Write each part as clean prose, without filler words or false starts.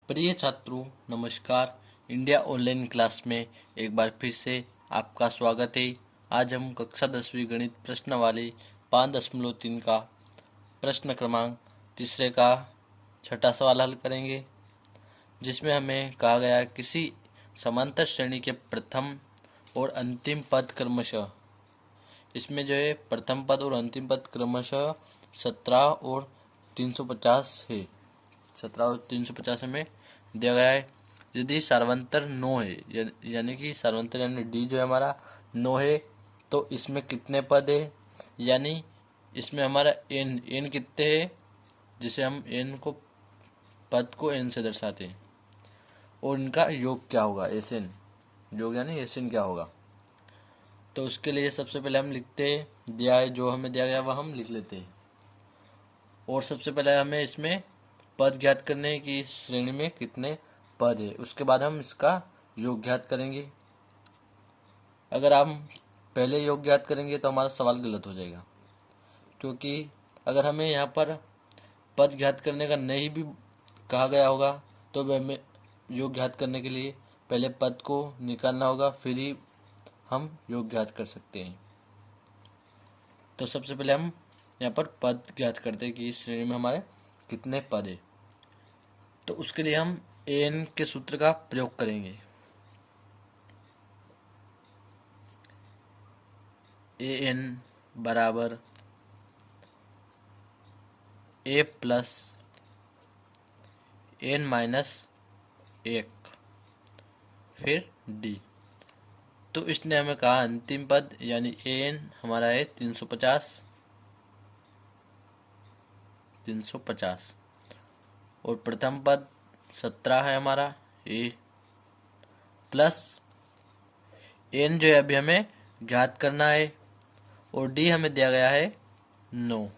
प्रिय छात्रों, नमस्कार। इंडिया ऑनलाइन क्लास में एक बार फिर से आपका स्वागत है। आज हम कक्षा 10वीं गणित प्रश्नावली 5.3 का प्रश्न क्रमांक तीसरे का छठा सवाल हल करेंगे, जिसमें हमें कहा गया किसी समांतर श्रेणी के प्रथम और अंतिम पद क्रमशः, इसमें जो है प्रथम पद और अंतिम पद क्रमशः 17 और 350 है। 17 और 350 में दिया गया है। यदि सार्वंतर 9 है, यानी कि सार्वंतर यानी डी जो है हमारा 9 है, तो इसमें कितने पद है, यानी इसमें हमारा एन कितने है, जिसे हम एन को पद को एन से दर्शाते हैं, और इनका योग क्या होगा, एस एन योग यानी एस एन क्या होगा। तो उसके लिए सबसे पहले हम लिखते हैं, दिया है जो हमें दिया गया वह हम लिख लेते हैं। और सबसे पहले हमें इसमें पद ज्ञात करने हैं कि इस श्रेणी में कितने पद है। उसके बाद हम इसका योग ज्ञात करेंगे। अगर हम पहले योग ज्ञात करेंगे तो हमारा सवाल गलत हो जाएगा, क्योंकि अगर हमें यहाँ पर पद ज्ञात करने का नहीं भी कहा गया होगा तो भी हमें योग ज्ञात करने के लिए पहले पद को निकालना होगा, फिर ही हम योग ज्ञात कर सकते हैं। तो सबसे पहले हम यहाँ पर पद ज्ञात करते हैं कि इस श्रेणी में हमारे कितने पद है। तो उसके लिए हम एन के सूत्र का प्रयोग करेंगे। ए एन बराबर ए प्लस एन माइनस 1 फिर डी। तो इसने हमें कहा अंतिम पद यानी ए एन हमारा है 350 और प्रथम पद 17 है हमारा ए, प्लस एन जो है अभी हमें ज्ञात करना है, और डी हमें दिया गया है 9।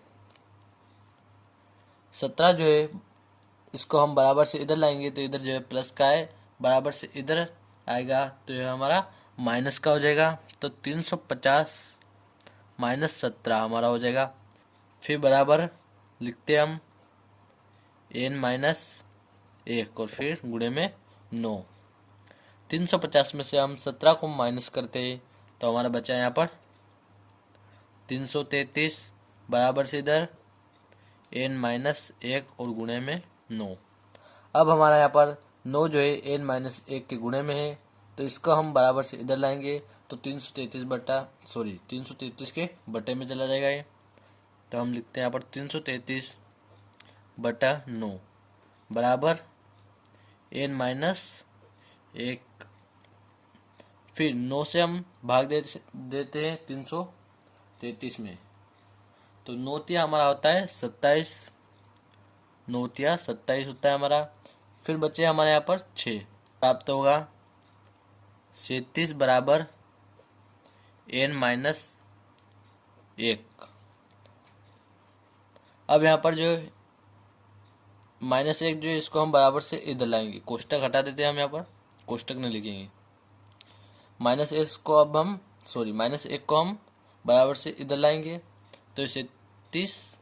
17 जो है इसको हम बराबर से इधर लाएंगे तो इधर जो है प्लस का है, बराबर से इधर आएगा तो यह हमारा माइनस का हो जाएगा। तो 350 माइनस 17 हमारा हो जाएगा। फिर बराबर लिखते हम एन माइनस 1 और फिर गुणे में 9। 350 में से हम 17 को माइनस करते हैं तो हमारा बचा यहाँ पर 333 बराबर से इधर एन माइनस 1 और गुणे में 9। अब हमारा यहाँ पर 9 जो है एन माइनस 1 के गुणे में है, तो इसको हम बराबर से इधर लाएंगे तो 333 के बटे में चला जाएगा ये। तो हम लिखते हैं यहाँ पर 333 बटा 9 बराबर एन माइनस 1। फिर 9 से हम भाग देते हैं 333 में, तो 9 तिया हमारा होता है 27, 9 तिया 27 होता है हमारा। फिर बचे हमारे यहाँ पर 6 प्राप्त होगा 37 बराबर एन माइनस 1। अब यहाँ पर जो -1 जो है इसको हम बराबर से इधर लाएंगे, कोष्टक हटा देते हैं हम यहाँ पर, कोष्टक नहीं लिखेंगे। -1 को अब हम -1 को हम बराबर से इधर लाएंगे तो इसे 30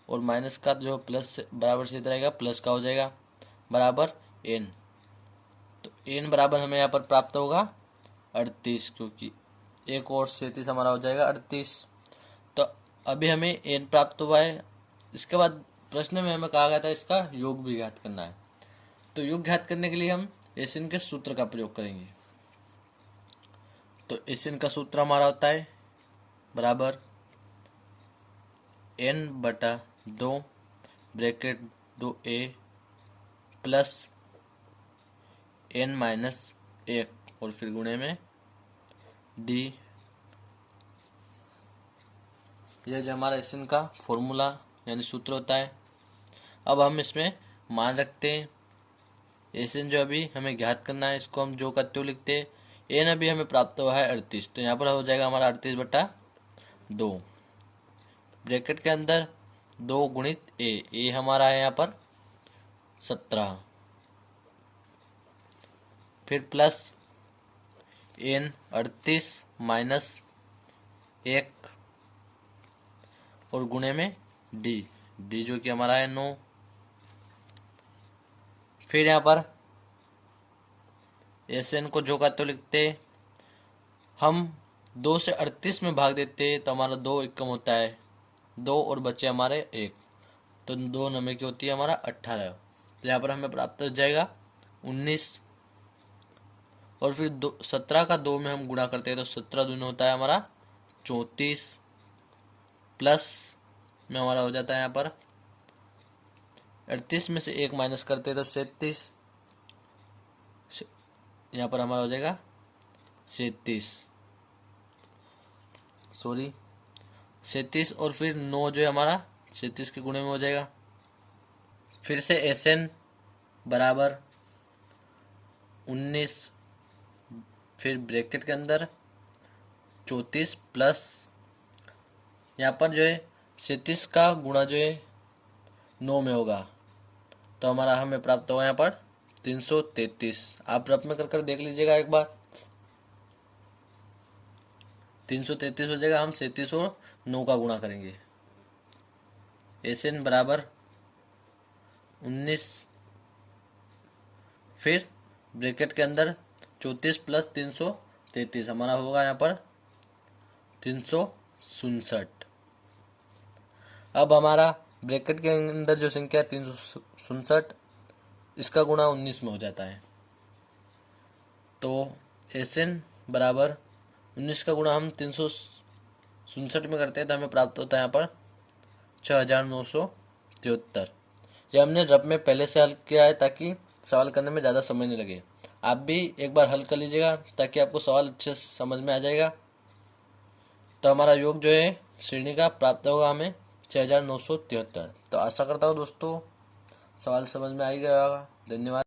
और माइनस का जो प्लस बराबर से इधर आएगा प्लस का हो जाएगा बराबर एन। तो एन बराबर हमें यहाँ पर प्राप्त होगा 38, क्योंकि 1 और 37 हमारा हो जाएगा 38। तो अभी हमें एन प्राप्त हुआ है। इसके बाद प्रश्न में हमें कहा गया था इसका योग भी ज्ञात करना है। तो योग ज्ञात करने के लिए हम एस एन के सूत्र का प्रयोग करेंगे। तो एस एन का सूत्र हमारा होता है बराबर एन बटा 2 bracket 2a plus N minus 1 और फिर गुणे में डी। यह जो हमारा एस एन का फॉर्मूला यानी सूत्र होता है। अब हम इसमें मान रखते हैं एस एन जो अभी हमें ज्ञात करना है, इसको हम जो करते हुए लिखते हैं। एन अभी हमें प्राप्त हुआ है 38, तो यहाँ पर हो जाएगा हमारा 38 बटा 2 ब्रैकेट के अंदर 2 गुणित ए हमारा है यहाँ पर 17, फिर प्लस एन 38 माइनस 1 और गुणे में डी जो कि हमारा है 9। फिर यहाँ पर SN को जो का तो लिखते, हम 2 से 38 में भाग देते तो हमारा 2 एक कम होता है 2 और बचे हमारे 1, तो 2 नमे की होती है हमारा 18। तो यहाँ पर हमें प्राप्त हो जाएगा 19, और फिर 17 का 2 में हम गुणा करते हैं तो 17 दूनी होता है हमारा 34, प्लस में हमारा हो जाता है यहाँ पर 38 में से 1 माइनस करते हैं तो 37, यहाँ पर हमारा हो जाएगा 37, सॉरी 37, और फिर 9 जो है हमारा 37 के गुणे में हो जाएगा। फिर से SN बराबर 19, फिर ब्रैकेट के अंदर 34 प्लस यहाँ पर जो है 37 का गुणा जो है 9 में होगा, तो हमारा हमें प्राप्त होगा यहाँ पर 333। आप रफ में कर देख लीजिएगा एक बार, 333 हो जाएगा। हम 37 और 9 का गुणा करेंगे। SN बराबर 19, फिर ब्रैकेट के अंदर 34 प्लस 333, हमारा होगा यहाँ पर 367। अब हमारा ब्रैकेट के अंदर जो संख्या है 367, इसका गुणा 19 में हो जाता है, तो SN बराबर 19 का गुणा हम 367 में करते हैं तो हमें प्राप्त होता है यहाँ पर 6973। ये हमने रफ में पहले से हल किया है ताकि सवाल करने में ज़्यादा समय नहीं लगे। आप भी एक बार हल कर लीजिएगा ताकि आपको सवाल अच्छे से समझ में आ जाएगा। तो हमारा योग जो है श्रेणी का प्राप्त होगा हमें 6973। तो आशा करता हूँ दोस्तों सवाल समझ में आ ही गया होगा। धन्यवाद।